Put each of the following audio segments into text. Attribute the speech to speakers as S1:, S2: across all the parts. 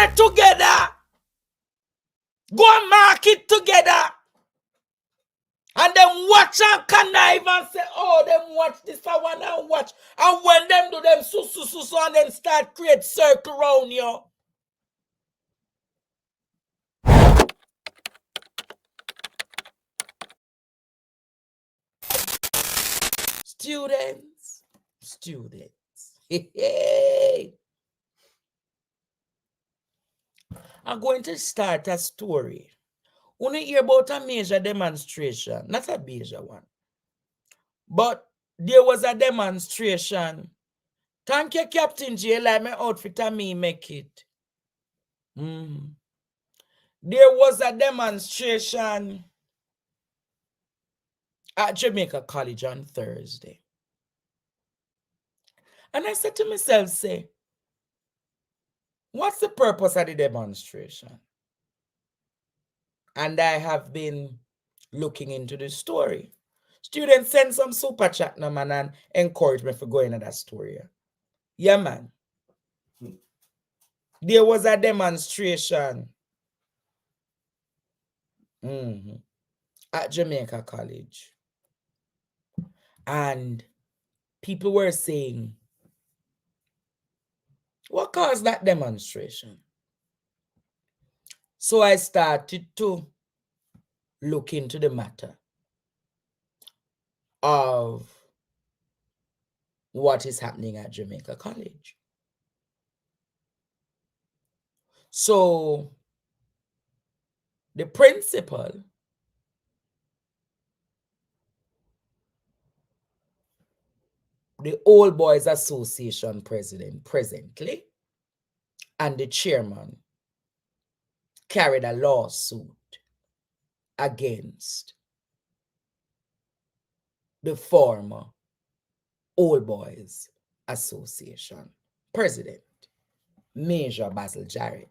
S1: get together. Go and mark it together. And then watch and connive and say, oh, them watch this one and watch. And when them do them so and then start create circle around you. Students. Hey. I'm going to start a story. Only hear about a major demonstration, not a major one. But there was a demonstration. Thank you, Captain J. Like my outfit and me make it. There was a demonstration at Jamaica College on Thursday. And I said to myself, say, what's the purpose of the demonstration? And I have been looking into the story. Students, send some super chat now, man, and encourage me for going into that story. Yeah, man. There was a demonstration at Jamaica College. And people were saying, what caused that demonstration? So I started to look into the matter of what is happening at Jamaica College. So the principal the Old Boys Association president presently and the chairman carried a lawsuit against the former Old Boys Association president, Major Basil Jarrett.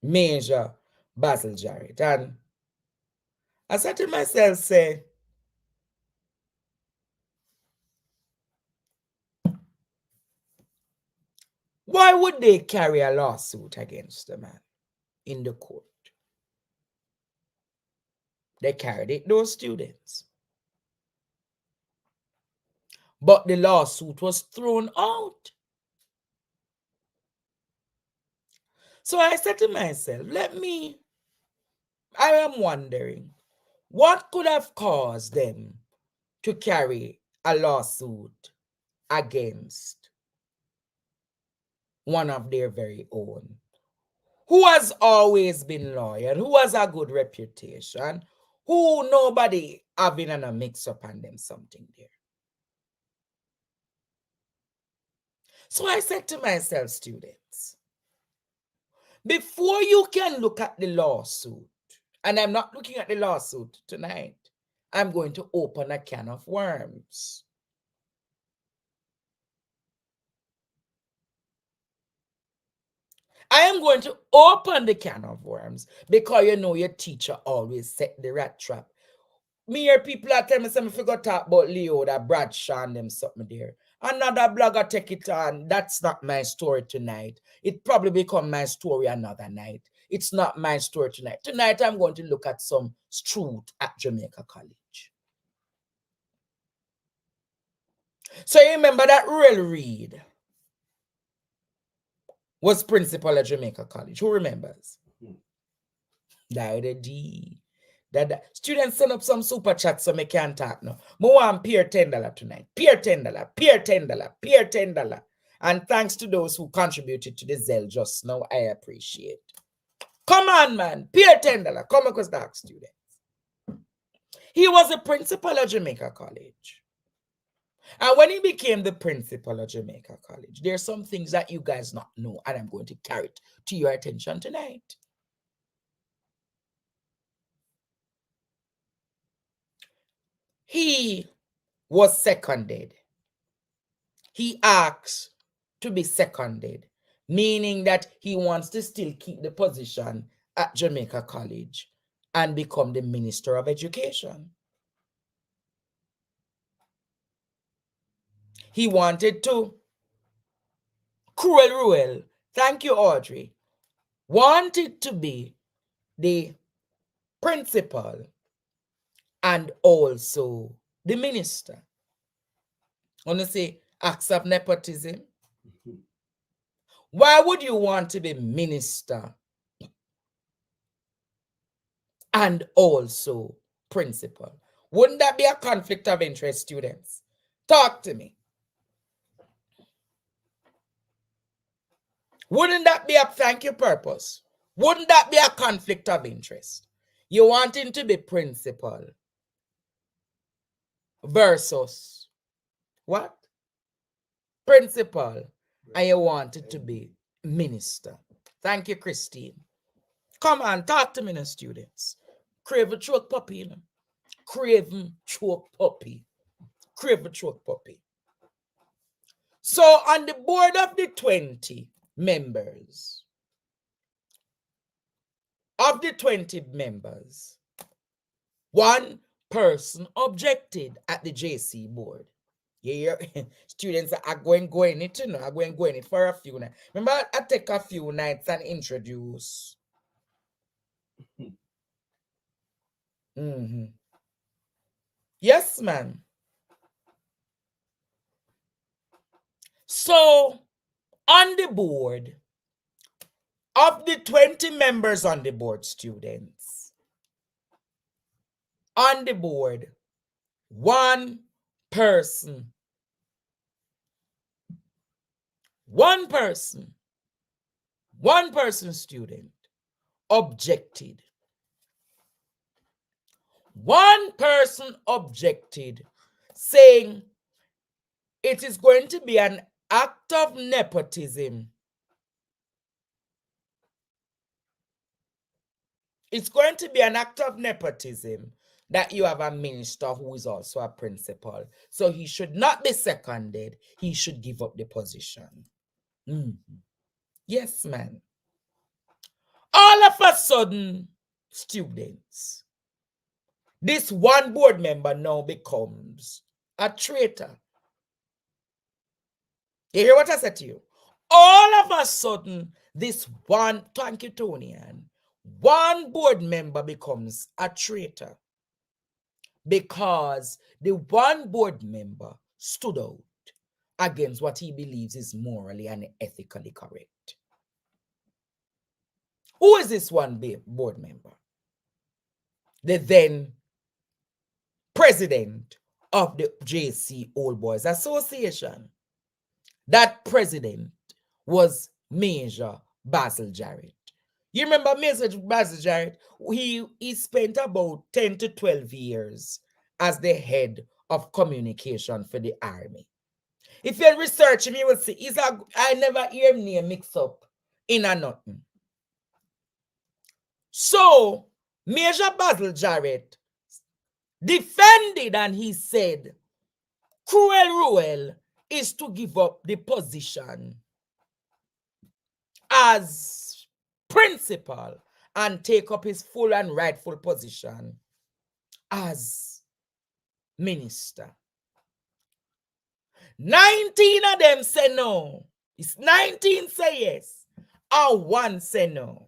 S1: Major Basil Jarrett. And I said to myself, say, why would they carry a lawsuit against the man in the court? They carried it, those students. But the lawsuit was thrown out. So I said to myself, I am wondering, what could have caused them to carry a lawsuit against one of their very own, who has always been loyal, who has a good reputation, who nobody having a mix up on them something there. So I said to myself, students, before you can look at the lawsuit, and I'm not looking at the lawsuit tonight, I'm going to open a can of worms. I am going to open the can of worms because you know your teacher always set the rat trap. Me hear people are telling me something, if you go talk about Leo, that Bradshaw and them something there. Another blogger take it on. That's not my story tonight. It probably become my story another night. It's not my story tonight. Tonight I'm going to look at some truth at Jamaica College. So you remember that Real Reed was principal at Jamaica College. Who remembers? That students send up some super chat so me can't talk now. I want peer $10 tonight. Peer $10, peer $10, peer $10. And thanks to those who contributed to the Zelle just now, I appreciate. Come on, man. Peer $10. Come across dark students. He was a principal at Jamaica College. And when he became the principal at Jamaica College, there are some things that you guys not know, and I'm going to carry it to your attention tonight. He was seconded. He asked to be seconded, meaning that he wants to still keep the position at Jamaica College and become the Minister of Education. He wanted to, Cruel Ruel, thank you, Audrey, wanted to be the principal and also the minister. I want to say acts of nepotism. Why would you want to be minister and also principal? Wouldn't that be a conflict of interest, students? Talk to me. Wouldn't that be a, thank you, purpose? Wouldn't that be a conflict of interest? You wanting to be principal versus what? Principal, and you wanted to be minister. Thank you, Christine. Come on, talk to me now, students. Crave a choke puppy, you know. Crave choke puppy. Crave a choke puppy. So on the board of the 20 members, one person objected at the JC board. Yeah, students are going it, you know, are going it for a few nights. Remember, I take a few nights and introduce. Yes, ma'am. So, on the board, of the 20 members on the board, students, on the board, one person, student, objected. One person objected, saying it is going to be an act of nepotism. It's going to be an act of nepotism that you have a minister who is also a principal. So he should not be seconded. He should give up the position. Yes, ma'am. All of a sudden, students, this one board member now becomes a traitor. You hear what I said to you? All of a sudden, this one, thank you, Tonian, one board member becomes a traitor because the one board member stood out against what he believes is morally and ethically correct. Who is this one board member? The then president of the JC Old Boys Association. That president was Major Basil Jarrett. You remember Major Basil Jarrett? He spent about 10 to 12 years as the head of communication for the army. If you research him, you will see I never hear him name mix up in a nothing. So Major Basil Jarrett defended and he said, Cruel Ruel is to give up the position as principal and take up his full and rightful position as minister. 19 of them say no. It's 19 say yes, and 1 say no.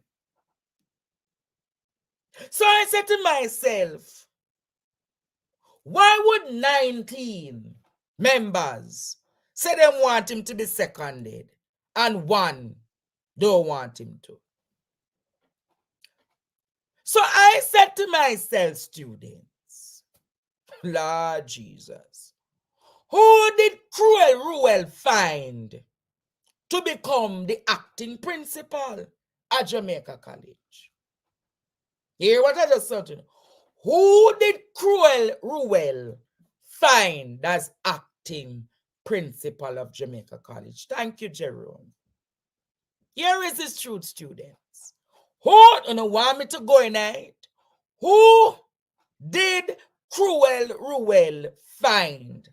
S1: So I said to myself, why would 19 members say they want him to be seconded and 1 don't want him to? So I said to myself, students, Lord Jesus, who did Cruel Ruel find to become the acting principal at Jamaica College? Hear what I just said to you? Who did Cruel Ruel find as acting principal of Jamaica College? Thank you, Jerome. Here is his truth, students. Who, you know, want me to go in it? Who did Cruel Ruel find?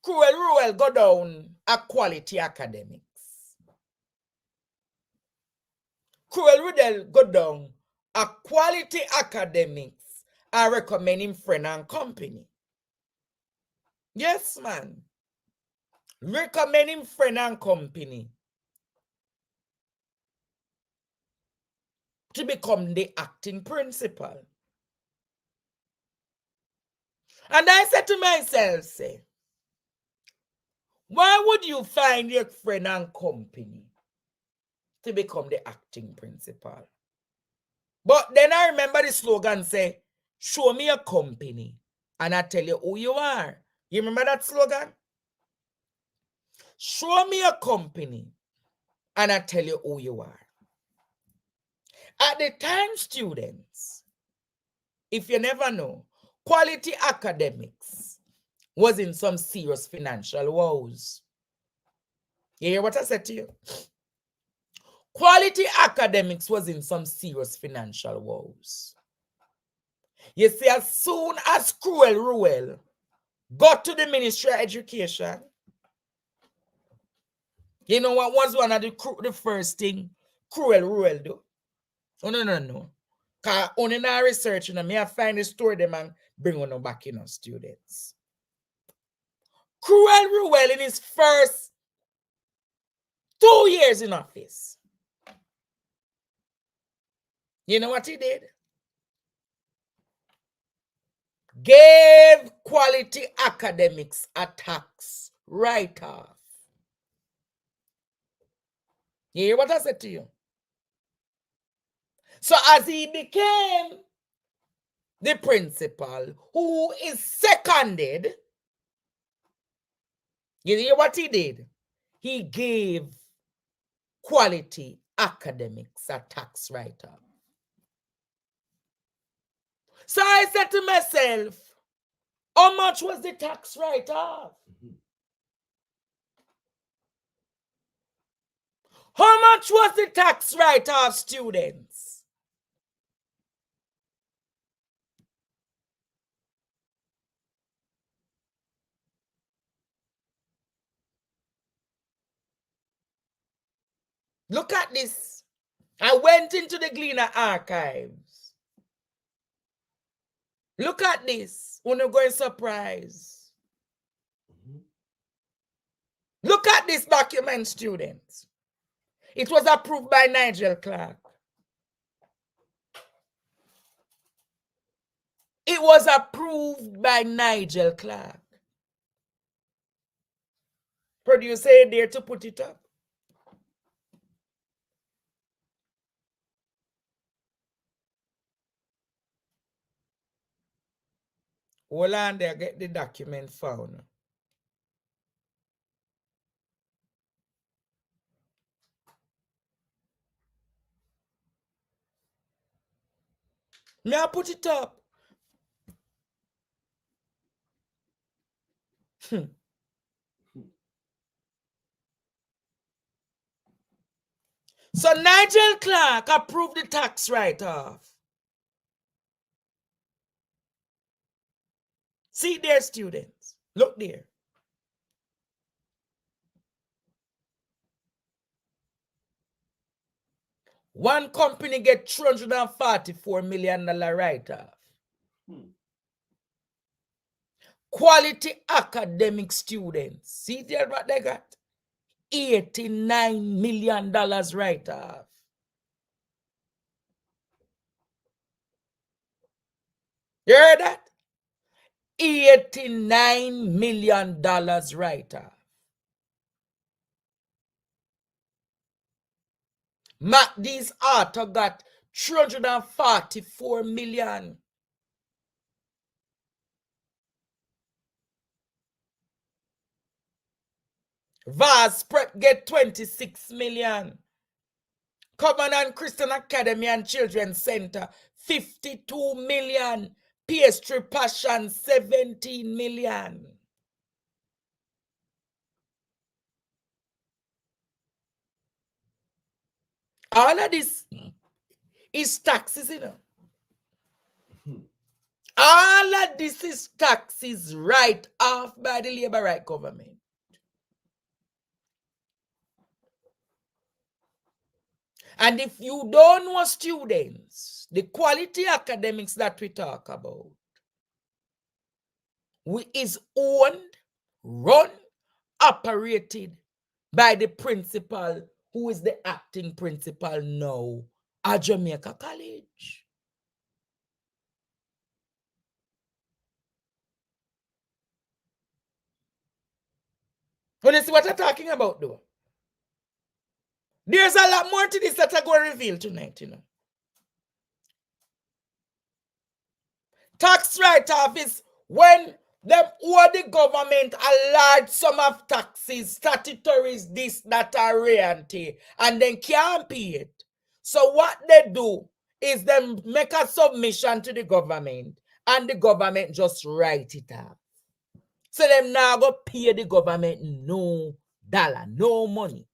S1: Cruel Ruel go down a quality academics. Cruel Ruel go down a quality academics. I recommend him friend and company. Yes, man. Recommending friend and company to become the acting principal. And I said to myself, say, why would you find your friend and company to become the acting principal? But then I remember the slogan say, show me a company and I tell you who you are. You remember that slogan? Show me a company and I tell you who you are. At the time, students, if you never know, quality academics was in some serious financial woes. You hear what I said to you? Quality academics was in some serious financial woes. You see, as soon as Cruel Ruel got to the Ministry of Education, you know what was one of the first thing Cruel Ruel do? Oh, no. Because only now research, me I find the story them and bring on back, students. Cruel Ruel in his first 2 years in office, you know what he did? Gave quality academics a tax write-off. You hear what I said to you? So as he became the principal, who is seconded, you hear what he did? He gave quality academics a tax write-off. So I said to myself, how much was the tax write-off? How much was the tax write-off, students? Look at this. I went into the Gleaner archives. Look at this. We're not going surprise. Look at this document, students. It was approved by Nigel Clark. It was approved by Nigel Clark. Producer there to put it up. Hold on there, get the document found. May I put it up? So Nigel Clark approved the tax write-off. See there, students. Look there. One company get $344 million write-off. Quality academic students. See there what they got? $89 million write-off. You heard that? $89 million write-off. These author got $344 million. Vaz Prep get $26 million. Covenant Christian Academy and Children's Center, $52 million. Pastry Passion, $17 million. All of this is taxes, All of this is taxes right off by the labor right government. And if you don't know, students, the quality academics that we talk about is owned run, operated by the principal, who is the acting principal now at Jamaica College. When you see what I'm talking about, though, there's a lot more to this that I'm going to reveal tonight, you know. Tax write-off is when them owe the government a large sum of taxes, statutories, this, that, or royalty, and then can't pay it. So what they do is them make a submission to the government, and the government just write it off. So them now go pay the government no dollar, no money.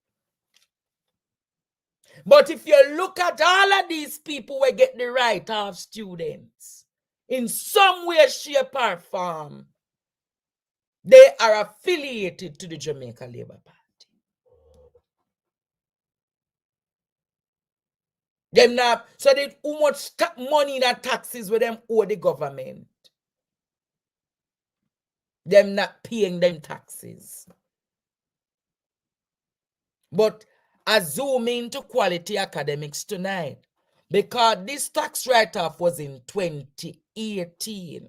S1: But if you look at all of these people who get the write-off, students, in some way, shape, or form, they are affiliated to the Jamaica Labour Party. Them not, so they how much money in taxes with them owe the government. Them not paying them taxes. But I zoom into quality academics tonight, because this tax write-off was in 2018.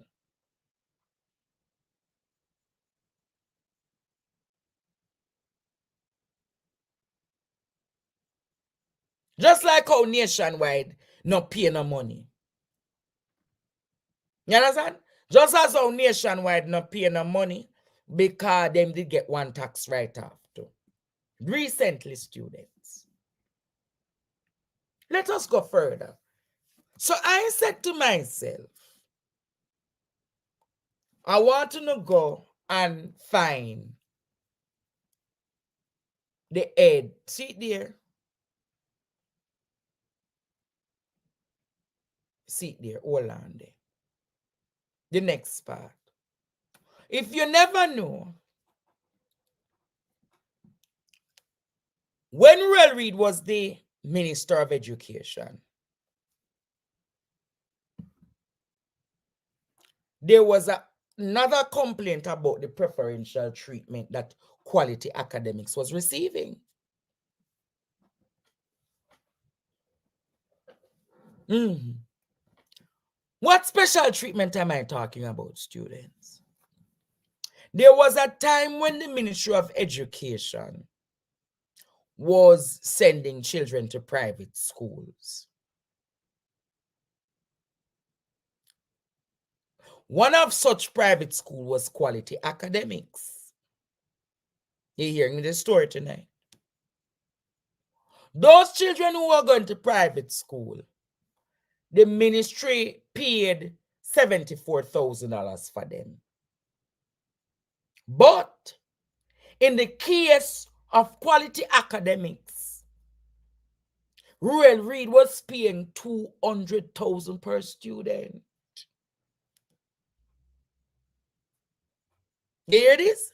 S1: Just like how nationwide not pay no money. You understand? Just as how nationwide not pay no money, because them did get one tax write-off too. Recently, students. Let us go further. So I said to myself, I want to go and find the head. See it there? See it there. Hold on there. The next part. If you never know, when Ruel Reid was the Minister of Education, there was another complaint about the preferential treatment that quality academics was receiving. What special treatment am I talking about, students? There was a time when the Ministry of Education was sending children to private schools. One of such private schools was Quality Academics. You're hearing the story tonight. Those children who were going to private school, the ministry paid $74,000 for them. But in the case of Quality Academics, Ruel Reid was paying $200,000 per student. You hear this?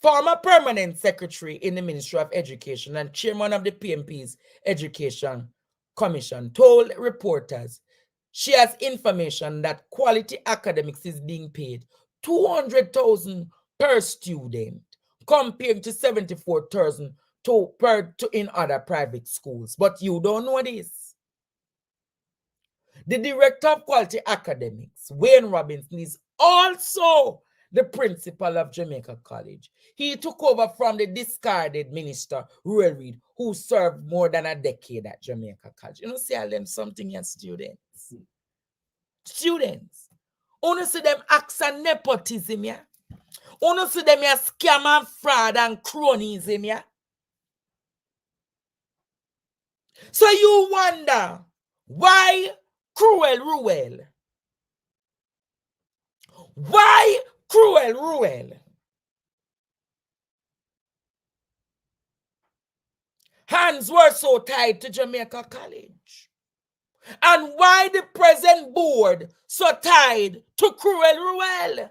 S1: Former permanent secretary in the Ministry of Education and chairman of the PMP's Education Commission told reporters she has information that Quality Academics is being paid $200,000 per student, compared to $74,000 in other private schools. But you don't know this. The director of Quality Academics, Wayne Robinson, is also the principal of Jamaica College. He took over from the discarded minister, Ruel Reid, who served more than a decade at Jamaica College. You know, see, I learned something here, students. Students, you see them acts and nepotism, yeah? You see them yeah, scam and fraud and cronyism, yeah? So you wonder, why cruel Ruel? Why cruel Ruel? Hands were so tied to Jamaica College. And why the present board so tied to cruel Ruel?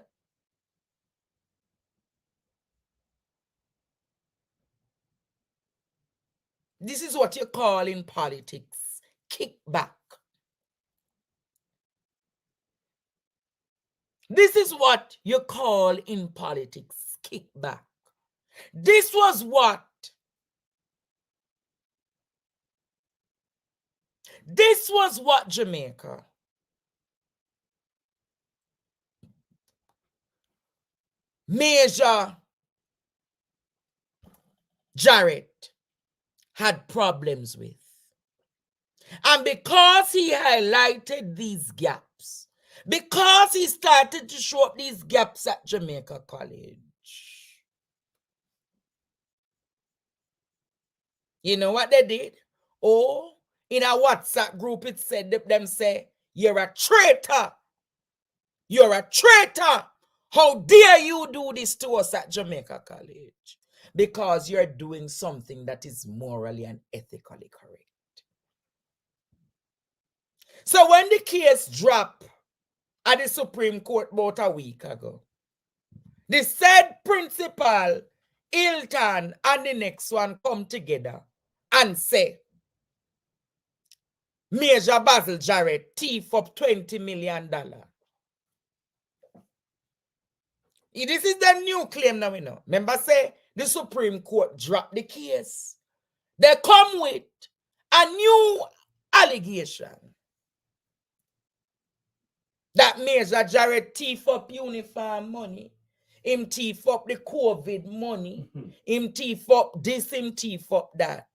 S1: This is what you call in politics kickback. This is what you call in politics kickback. This was what Jamaica Major Jarrett had problems with. And because he highlighted these gaps, because he started to show up these gaps at Jamaica College, you know what they did? Oh, in a WhatsApp group, it said them say, you're a traitor. You're a traitor. How dare you do this to us at Jamaica College? Because you're doing something that is morally and ethically correct. So when the case dropped at the Supreme Court about a week ago, the said principal, Hilton, and the next one come together and say, Major Basil Jarrett thief up $20 million. This is the new claim now we know. Remember say the Supreme Court dropped the case. They come with a new allegation that Major Jarrett thief up uniform money. Him thief up the COVID money. Him thief up this, him thief up that.